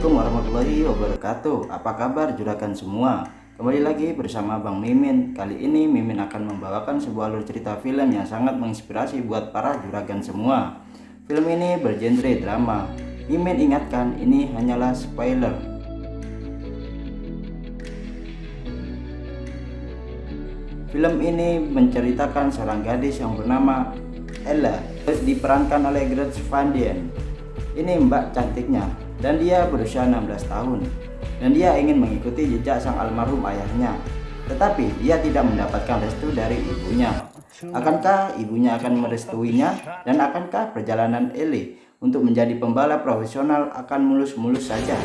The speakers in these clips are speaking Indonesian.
Assalamualaikum warahmatullahi wabarakatuh. Apa kabar juragan semua? Kembali lagi bersama Bang Mimin. Kali ini Mimin akan membawakan sebuah alur cerita film yang sangat menginspirasi buat para juragan semua. Film ini bergenre drama. Mimin ingatkan, ini hanyalah spoiler. Film ini menceritakan seorang gadis yang bernama Ella, diperankan oleh Grace Van Dien. Ini mbak cantiknya, dan dia berusia 16 tahun. Dan dia ingin mengikuti jejak sang almarhum ayahnya. Tetapi dia tidak mendapatkan restu dari ibunya. Akankah ibunya akan merestuinya? Dan akankah perjalanan Ellie untuk menjadi pembalap profesional akan mulus-mulus saja?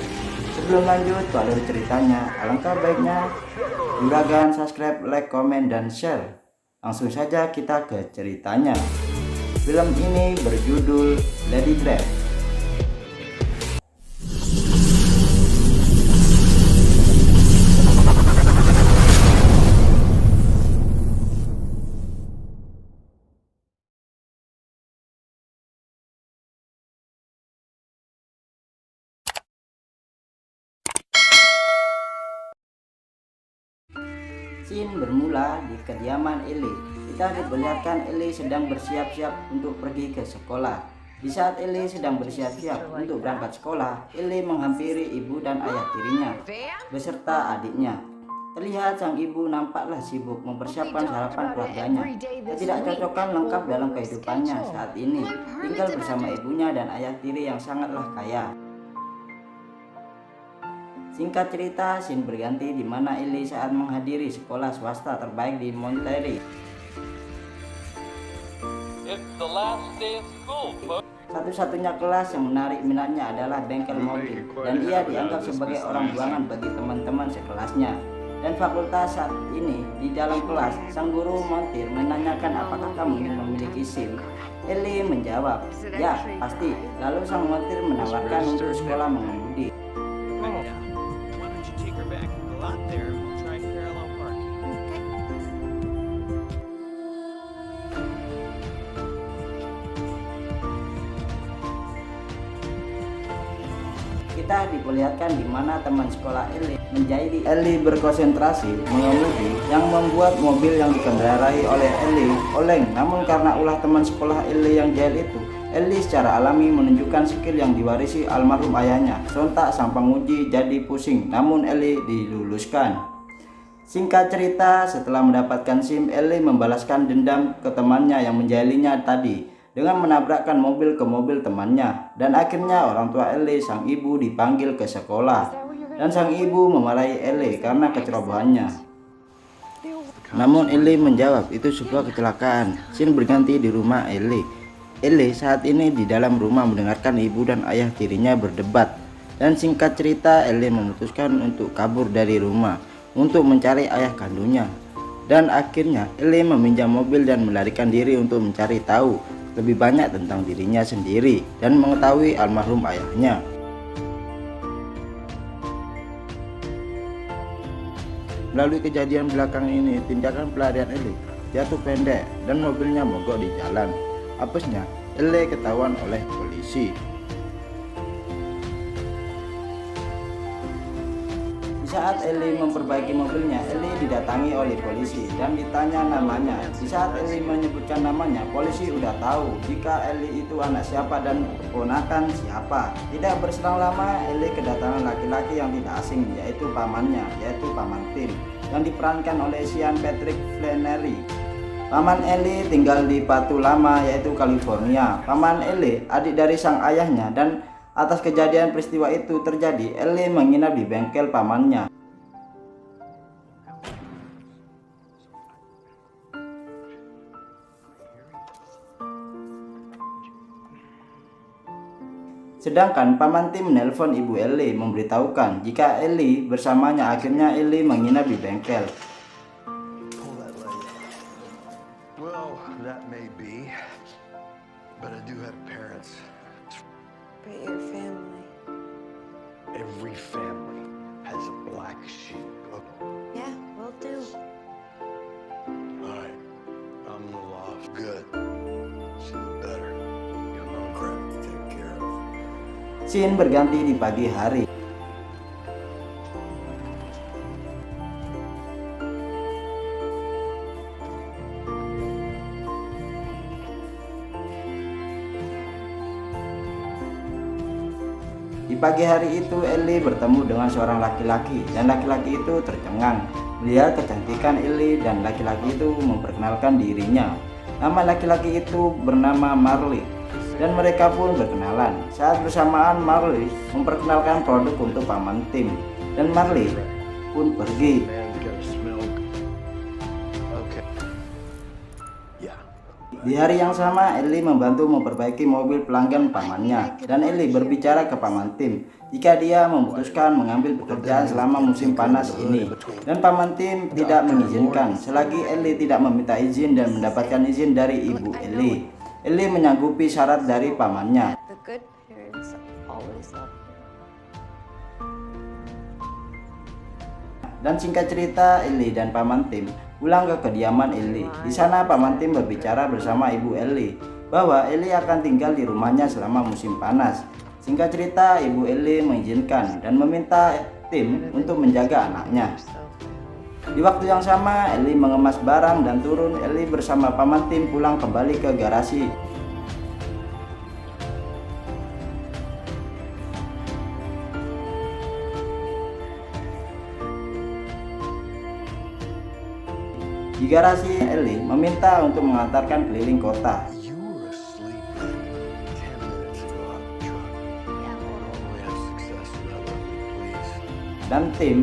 Sebelum lanjut ke alur ceritanya, alangkah baiknya juragan subscribe, like, komen, dan share. Langsung saja kita ke ceritanya. Film ini berjudul Lady Drive. Scene bermula di kediaman Ellie. Kita diperlihatkan Ellie sedang bersiap-siap untuk pergi ke sekolah. Di saat Ellie sedang bersiap-siap untuk berangkat sekolah, Ellie menghampiri ibu dan ayah tirinya beserta adiknya. Terlihat sang ibu nampaklah sibuk mempersiapkan sarapan keluarganya. Ketidakcocokan lengkap dalam kehidupannya saat ini, tinggal bersama ibunya dan ayah tiri yang sangatlah kaya. Singkat cerita, scene berganti di mana Ellie saat menghadiri sekolah swasta terbaik di Monterey. Satu-satunya kelas yang menarik minatnya adalah bengkel mobil, dan ia dianggap sebagai orang buangan bagi teman-teman sekelasnya. Dan fakultas saat ini, di dalam kelas, sang guru montir menanyakan apakah kamu ingin memiliki SIM. Ellie menjawab, ya pasti. Lalu sang montir menawarkan untuk sekolah mengemudi. Kita diperlihatkan di mana teman sekolah Ellie menjahili Ellie berkonsentrasi mengemudi, yang membuat mobil yang dikendarai oleh Ellie oleng. Namun karena ulah teman sekolah Ellie yang jahil itu, Ellie secara alami menunjukkan skill yang diwarisi almarhum ayahnya. Sontak sang penguji jadi pusing, namun Ellie diluluskan. Singkat cerita, setelah mendapatkan SIM, Ellie membalaskan dendam ke temannya yang menjahilinya tadi dengan menabrakkan mobil ke mobil temannya. Dan akhirnya orang tua Ellie, sang ibu, dipanggil ke sekolah. Dan sang ibu memarahi Ellie karena kecerobohannya. Namun Ellie menjawab itu sebuah kecelakaan. Scene berganti di rumah Ellie. Ellie saat ini di dalam rumah mendengarkan ibu dan ayah tirinya berdebat. Dan singkat cerita, Ellie memutuskan untuk kabur dari rumah untuk mencari ayah kandungnya. Dan akhirnya Ellie meminjam mobil dan melarikan diri untuk mencari tahu lebih banyak tentang dirinya sendiri dan mengetahui almarhum ayahnya. Melalui kejadian belakang ini, tindakan pelarian Ellie jatuh pendek dan mobilnya mogok di jalan. Apesnya, Ellie ketahuan oleh polisi. Di saat Ellie memperbaiki mobilnya, Ellie didatangi oleh polisi dan ditanya namanya. Di saat Ellie menyebutkan namanya, polisi udah tahu jika Ellie itu anak siapa dan keponakan siapa. Tidak berselang lama, Ellie kedatangan laki-laki yang tidak asing, yaitu pamannya, yaitu Paman Tim, yang diperankan oleh Sean Patrick Flanery. Paman Ellie tinggal di Batu Lama, yaitu California. Paman Ellie adik dari sang ayahnya, dan atas kejadian peristiwa itu terjadi, Ellie menginap di bengkel pamannya. Sedangkan Paman Tim menelpon ibu Ellie memberitahukan jika Ellie bersamanya. Akhirnya Ellie menginap di bengkel. Well, that may be, but I do have parents. But your family. Every family has a black sheep. Yeah, will do. All right, I'm the lost. Good. She's better. Got no crap to take care of. Scene berganti di pagi hari. pagi hari itu Ellie bertemu dengan seorang laki-laki dan laki-laki itu tercengang melihat kecantikan Ellie dan laki-laki itu memperkenalkan dirinya. Nama laki-laki itu bernama Marley dan mereka pun berkenalan. Saat bersamaan Marley memperkenalkan produk untuk paman Tim dan Marley pun pergi. Man, you gotta smell. Okay. Yeah. Di hari yang sama, Ellie membantu memperbaiki mobil pelanggan pamannya dan Ellie berbicara ke paman Tim jika dia memutuskan mengambil pekerjaan selama musim panas ini. Dan paman Tim tidak mengizinkan selagi Ellie tidak meminta izin dan mendapatkan izin dari ibu Ellie. Ellie menyanggupi syarat dari pamannya. The good parents always love you. Dan singkat cerita, Ellie dan paman Tim pulang ke kediaman Ellie. Di sana paman Tim berbicara bersama ibu Ellie bahwa Ellie akan tinggal di rumahnya selama musim panas. Singkat cerita, ibu Ellie mengizinkan dan meminta Tim untuk menjaga anaknya. Di waktu yang sama, Ellie mengemas barang dan turun. Ellie bersama paman Tim pulang kembali ke garasi. Di garasi, Ellie meminta untuk mengantarkan keliling kota. You were asleep 10 minutes ago on the truck. Normally have success without me, please. Dan Tim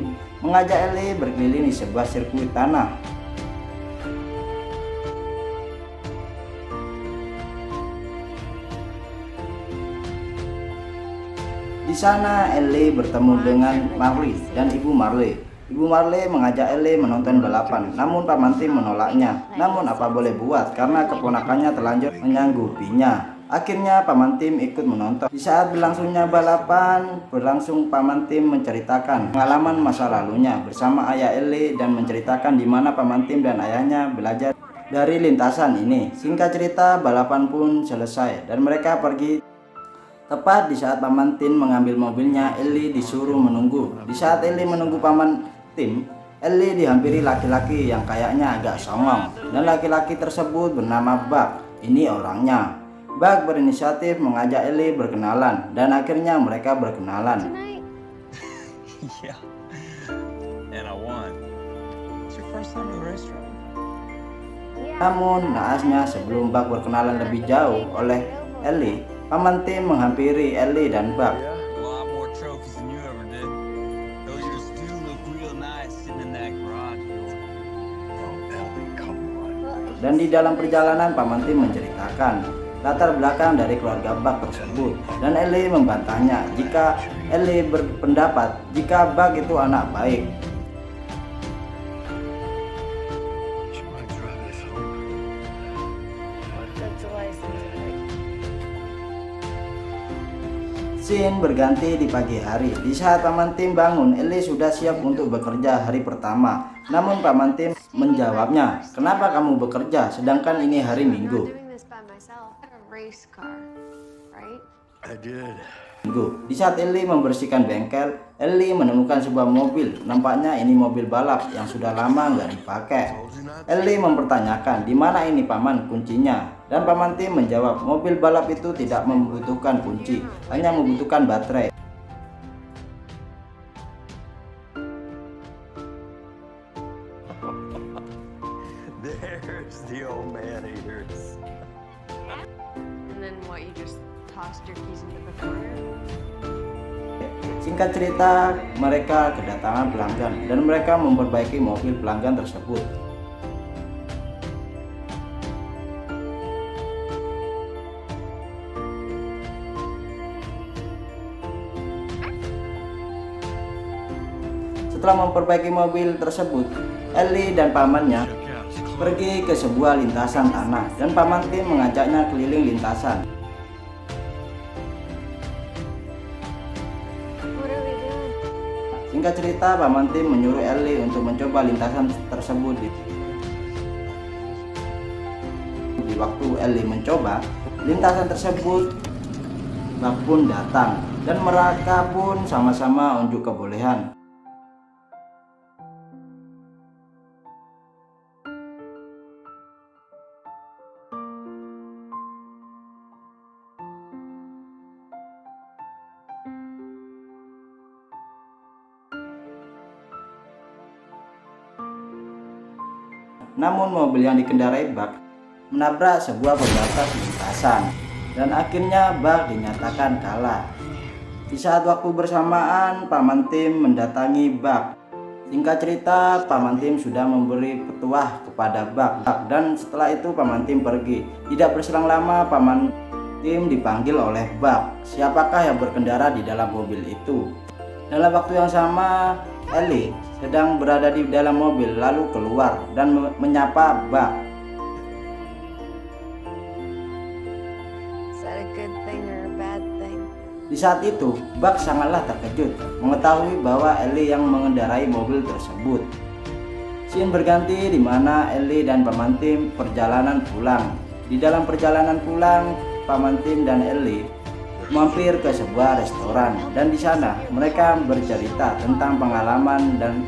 mengajak Ellie berkeliling di sebuah sirkuit tanah. Di sana Ellie bertemu dengan Marley dan ibu Marley. Ibu Marley mengajak Ellie menonton balapan, namun paman Tim menolaknya. Namun apa boleh buat karena keponakannya terlanjur menyanggupinya. Akhirnya paman Tim ikut menonton. Di saat berlangsungnya balapan, paman Tim menceritakan pengalaman masa lalunya bersama ayah Ellie dan menceritakan di mana paman Tim dan ayahnya belajar dari lintasan ini. Singkat cerita, balapan pun selesai dan mereka pergi. Tepat di saat paman Tim mengambil mobilnya, Ellie disuruh menunggu. Di saat Ellie menunggu paman Tim, Ellie dihampiri laki-laki yang kayaknya agak songong dan laki-laki tersebut bernama Buck. Ini orangnya. Buck berinisiatif mengajak Ellie berkenalan dan akhirnya mereka berkenalan. Tonight. Yeah. And I won. It's your first time at the restaurant. Yeah. Namun naasnya sebelum Buck berkenalan lebih jauh oleh Ellie, paman Tim menghampiri Ellie dan Buck. Yeah? A lot more trophies than you ever did. Those yours do look real nice sitting in that garage door. Oh, Ellie, come on. Dan di dalam perjalanan paman Tim menceritakan latar belakang dari keluarga Buck tersebut dan Ellie membantahnya jika Ellie berpendapat jika Buck itu anak baik. She might drive us home. That's a license plate. Scene berganti di pagi hari. Di saat paman Tim bangun, Ellie sudah siap untuk bekerja hari pertama. Namun paman Tim menjawabnya, "Kenapa kamu bekerja sedangkan ini hari I'm Minggu?" not doing this by myself. I have a race car, right? I did. Di saat Ellie membersihkan bengkel, Ellie menemukan sebuah mobil. Nampaknya ini mobil balap yang sudah lama nggak dipakai. Ellie mempertanyakan, "Di mana ini paman kuncinya?" Dan paman Tim menjawab, "Mobil balap itu tidak membutuhkan kunci, hanya membutuhkan baterai." There's the old man haters. And then what? You just tossed your keys into the corner? Singkat cerita, mereka kedatangan pelanggan dan mereka memperbaiki mobil pelanggan tersebut. Setelah memperbaiki mobil tersebut, Ellie dan pamannya pergi ke sebuah lintasan tanah dan paman Tim mengajaknya keliling lintasan. What are we doing? Singkat cerita, paman Tim menyuruh Ellie untuk mencoba lintasan tersebut. Di waktu Ellie mencoba lintasan tersebut, Buck pun datang dan mereka pun sama-sama unjuk kebolehan. Namun mobil yang dikendarai Buck menabrak sebuah pembatas lintasan dan akhirnya Buck dinyatakan kalah. Di saat waktu bersamaan, Paman Tim mendatangi Buck. Singkat cerita, Paman Tim sudah memberi petuah kepada Buck dan setelah itu Paman Tim pergi. Tidak berselang lama, Paman Tim dipanggil oleh Buck. Siapakah yang berkendara di dalam mobil itu? Dalam waktu yang sama, Ellie sedang berada di dalam mobil lalu keluar dan menyapa Buck. Is that a good thing or a bad thing? Di saat itu, Buck sangatlah terkejut mengetahui bahwa Ellie yang mengendarai mobil tersebut. Scene berganti di mana Ellie dan Paman Tim perjalanan pulang. Di dalam perjalanan pulang, Paman Tim dan Ellie mampir ke sebuah restoran dan di sana mereka bercerita tentang pengalaman dan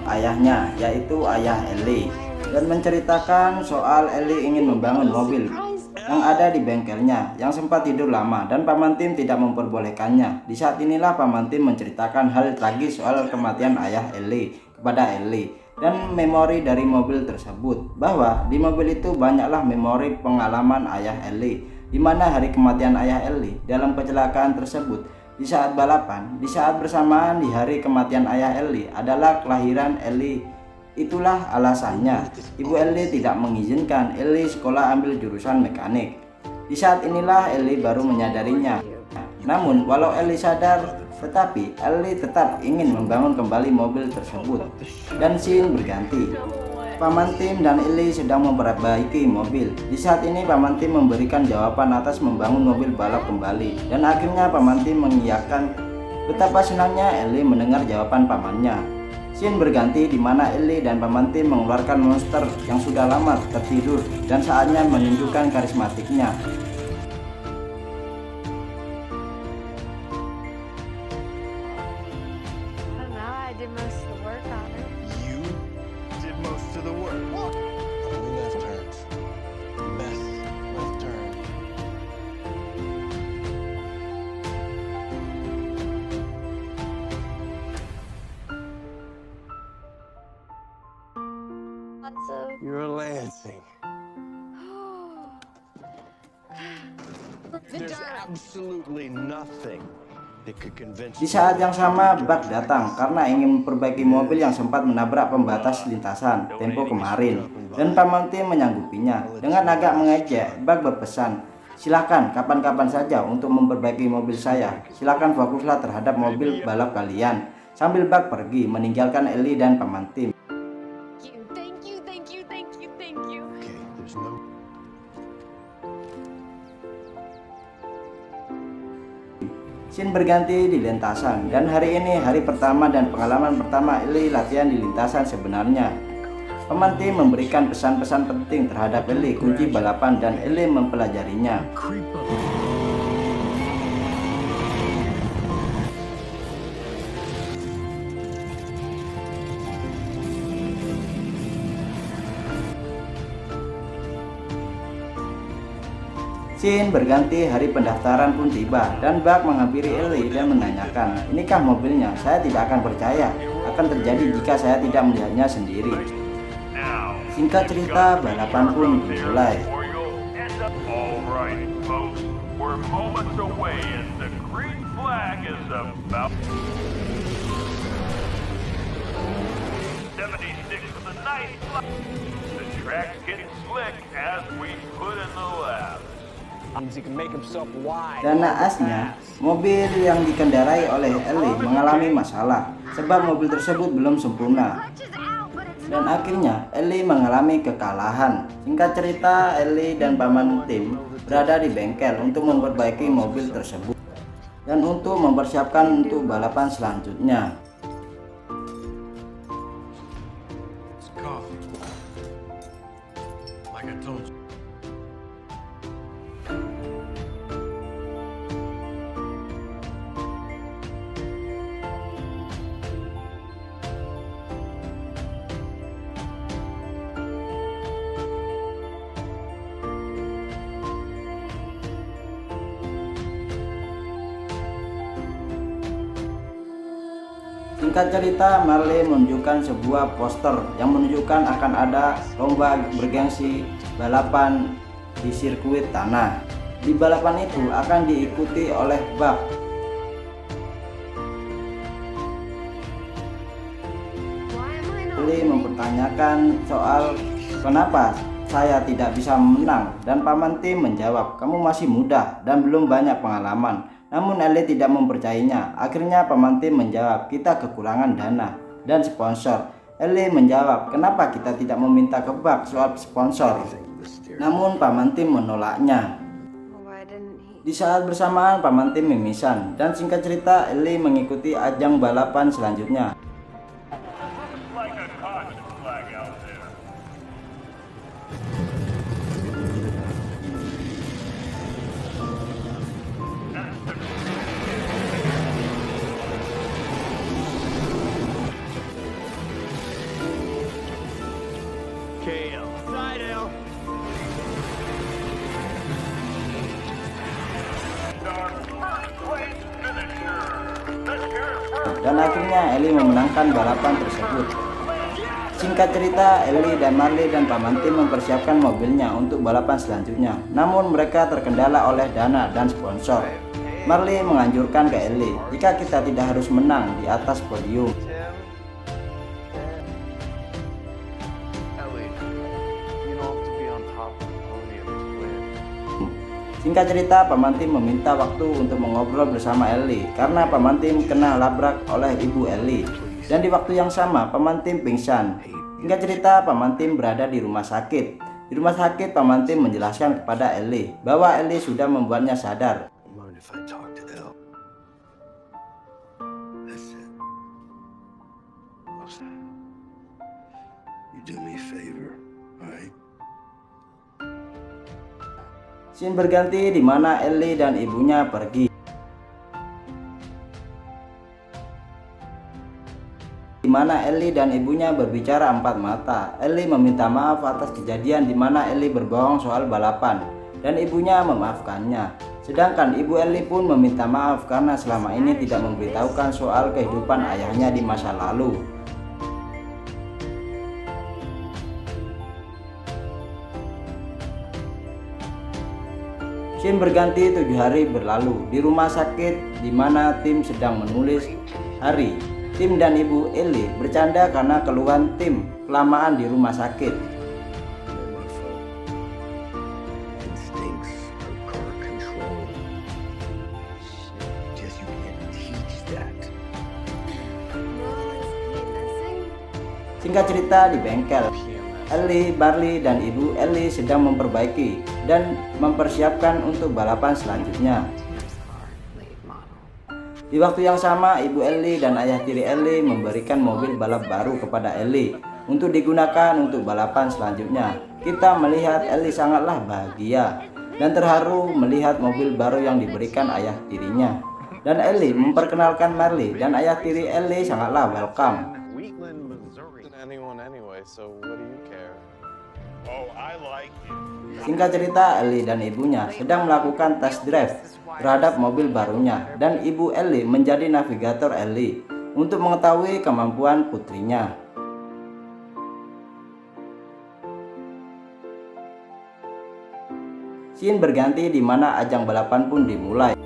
ayahnya, yaitu ayah Ellie, dan menceritakan soal Ellie ingin membangun mobil yang ada di bengkelnya yang sempat tidur lama dan Paman Tim tidak memperbolehkannya. Di saat inilah Paman Tim menceritakan hal tragis soal kematian ayah Ellie kepada Ellie dan memori dari mobil tersebut, bahwa di mobil itu banyaklah memori pengalaman ayah Ellie, di mana hari kematian ayah Ellie dalam kecelakaan tersebut di saat balapan, di saat bersamaan di hari kematian ayah Ellie adalah kelahiran Ellie. Itulah alasannya Ibu Ellie tidak mengizinkan Ellie sekolah ambil jurusan mekanik. Di saat inilah Ellie baru menyadarinya. Namun walau Ellie sadar, tetapi Ellie tetap ingin membangun kembali mobil tersebut. Dan scene berganti. Paman Tim dan Ellie sedang memperbaiki mobil. Di saat ini Paman Tim memberikan jawaban atas membangun mobil balap kembali. Dan akhirnya Paman Tim mengiyakan. Betapa senangnya Ellie mendengar jawaban pamannya. Scene berganti di mana Ellie dan Paman Tim mengeluarkan monster yang sudah lama tertidur dan saatnya menunjukkan karismatiknya. I don't know, I did most of the work on it. You did most of the work. Only left turns. Best left turn. Lots of You're Lansing. There's absolutely nothing that could convince Di saat yang sama, Buck datang karena ingin memperbaiki mobil yang sempat menabrak pembatas lintasan tempo kemarin, dan Paman Tim menyanggupinya. Dengan agak mengejek, Buck berpesan, "Silakan kapan-kapan saja untuk memperbaiki mobil saya. Silakan fokuslah terhadap mobil balap kalian." Sambil Buck pergi meninggalkan Ellie dan Paman Tim. thank you, thank you, thank you, thank you. Okay, there's no Scene berganti di lintasan, dan hari ini hari pertama dan pengalaman pertama Ellie latihan di lintasan sebenarnya. Paman Tim memberikan pesan-pesan penting terhadap Ellie kunci balapan dan Ellie mempelajarinya. Scene berganti, hari pendaftaran pun tiba dan Buck menghampiri Ellie dan menanyakan, "Inikah mobilnya? Saya tidak akan percaya akan terjadi jika saya tidak melihatnya sendiri." Singkat cerita, balapan pun dimulai. Alright, folks, we're moments away as the green flag is about 76 for the night. The track's getting slick as we put in the lab. He can make himself wide. Dan naasnya, mobil yang dikendarai oleh Ellie mengalami masalah sebab mobil tersebut belum sempurna. Dan akhirnya Ellie mengalami kekalahan. Singkat cerita, Ellie dan Paman Tim berada di bengkel untuk memperbaiki mobil tersebut dan untuk mempersiapkan untuk balapan selanjutnya. It's coffee. Like I told you. Singkat cerita, Marley menunjukkan sebuah poster yang menunjukkan akan ada lomba bergengsi balapan di sirkuit tanah. Di balapan itu akan diikuti oleh Buck. Ellie mempertanyakan soal kenapa saya tidak bisa menang, dan Paman Tim menjawab, kamu masih muda dan belum banyak pengalaman. Namun Ellie tidak mempercayainya. Akhirnya Paman Tim menjawab, kita kekurangan dana dan sponsor. Ellie menjawab, kenapa kita tidak meminta ke Buck soal sponsor? Namun Paman Tim menolaknya. Why didn't he? Di saat bersamaan Paman Tim mimisan, dan singkat cerita Ellie mengikuti ajang balapan selanjutnya. Like a caution flag out there. KL. Side L. Our first place finisher. Let's hear it first. Dan akhirnya Ellie memenangkan balapan tersebut. Singkat cerita, Ellie dan Marley dan Paman Tim mempersiapkan mobilnya untuk balapan selanjutnya. Namun mereka terkendala oleh dana dan sponsor. Marley menganjurkan ke Ellie, jika kita tidak harus menang di atas podium. Ellie, you don't have to be on top of the podium to win. Singkat cerita, Paman Tim meminta waktu untuk mengobrol bersama Ellie karena Paman Tim kena labrak oleh ibu Ellie. Dan di waktu yang sama, Paman Tim pingsan. Singkat cerita, Paman Tim berada di rumah sakit. Di rumah sakit, Paman Tim menjelaskan kepada Ellie bahwa Ellie sudah membuatnya sadar. Mind if I talk to Elle? Listen. Listen. You do me a favor, alright? Scene berganti di mana Ellie dan ibunya pergi. Di mana Ellie dan ibunya berbicara empat mata. Ellie meminta maaf atas kejadian di mana Ellie berbohong soal balapan dan ibunya memaafkannya. Sedangkan ibu Ellie pun meminta maaf karena selama ini tidak memberitahukan soal kehidupan ayahnya di masa lalu. Scene berganti 7 hari berlalu di rumah sakit di mana Tim sedang menulis hari. Tim dan ibu Ellie bercanda karena keluhan Tim kelamaan di rumah sakit. Not my fault. Instincts are car control. Just you can't teach that. Well, is he missing? Singkat cerita di bengkel, Ellie, Marley, dan ibu Ellie sedang memperbaiki dan mempersiapkan untuk balapan selanjutnya. Di waktu yang sama, ibu Ellie dan ayah tiri Ellie memberikan mobil balap baru kepada Ellie untuk digunakan untuk balapan selanjutnya. Kita melihat Ellie sangatlah bahagia dan terharu melihat mobil baru yang diberikan ayah tirinya. Dan Ellie memperkenalkan Marley dan ayah tiri Ellie sangatlah welcome. Wheatland, Missouri. Anyone anyway, so what do you care? Oh, I like it. Singkat cerita, Ellie dan ibunya sedang melakukan test drive terhadap mobil barunya dan ibu Ellie menjadi navigator Ellie untuk mengetahui kemampuan putrinya. Scene berganti di mana ajang balapan pun dimulai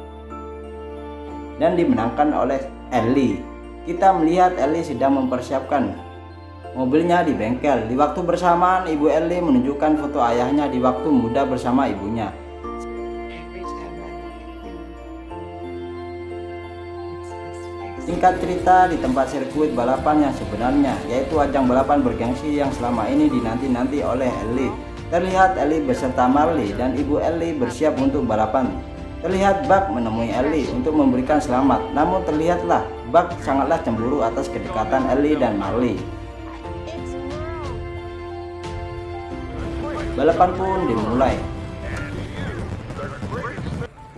dan dimenangkan oleh Ellie. Kita melihat Ellie sedang mempersiapkan mobilnya di bengkel. Di waktu bersamaan, ibu Ellie menunjukkan foto ayahnya di waktu muda bersama ibunya. Singkat cerita, di tempat sirkuit balapan yang sebenarnya, yaitu ajang balapan bergengsi yang selama ini dinanti-nanti oleh Ellie. Terlihat Ellie beserta Marley dan ibu Ellie bersiap untuk balapan. Terlihat Buck menemui Ellie untuk memberikan selamat, namun terlihatlah Buck sangatlah cemburu atas kedekatan Ellie dan Marley. Balapan pun dimulai.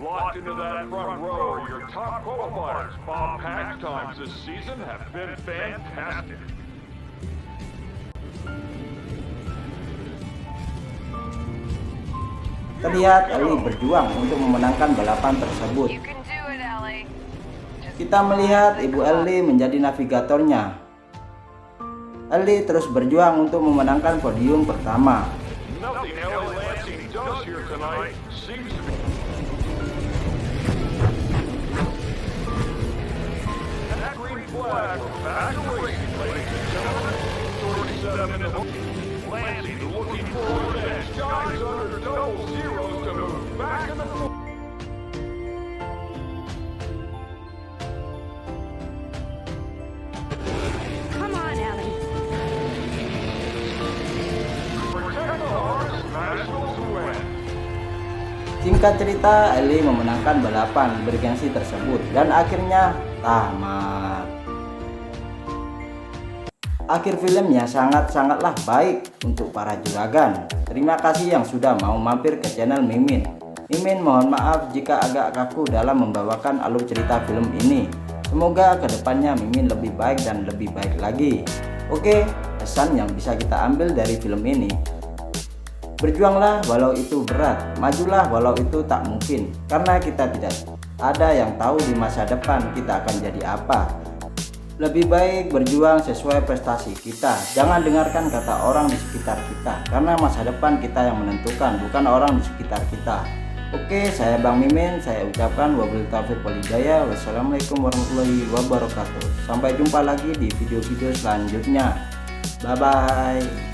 Locked into that front row, your top qualifiers. Bob Pack's times this season have been fantastic. Terlihat Ellie berjuang untuk memenangkan balapan tersebut. You can do it, Ellie. Kita melihat Ibu Ellie menjadi navigatornya. Ellie terus berjuang untuk memenangkan podium pertama. Nothing Ellie Lansing does here tonight seems to be. That green flag back to racing, ladies and gentlemen. 37 in the Lansing looking for revenge. Giants under double zeros to move back in the floor. Come on, Ellie. Protect the hearts, Nationals win. Singkat cerita, Ellie memenangkan balapan bergengsi tersebut dan akhirnya tamat. Akhir filmnya sangat-sangatlah baik untuk para juragan. Terima kasih yang sudah mau mampir ke channel Mimin. Mimin mohon maaf jika agak kaku dalam membawakan alur cerita film ini. Semoga kedepannya Mimin lebih baik dan lebih baik lagi. Oke, pesan yang bisa kita ambil dari film ini: berjuanglah walau itu berat, majulah walau itu tak mungkin, karena kita tidak ada yang tahu di masa depan kita akan jadi apa. Lebih baik berjuang sesuai prestasi kita. Jangan dengarkan kata orang di sekitar kita, karena masa depan kita yang menentukan, bukan orang di sekitar kita. Oke, saya Bang Mimin, saya ucapkan wabillahi taufiq wal hidayah. Wassalamualaikum warahmatullahi wabarakatuh. Sampai jumpa lagi di video-video selanjutnya. Bye bye.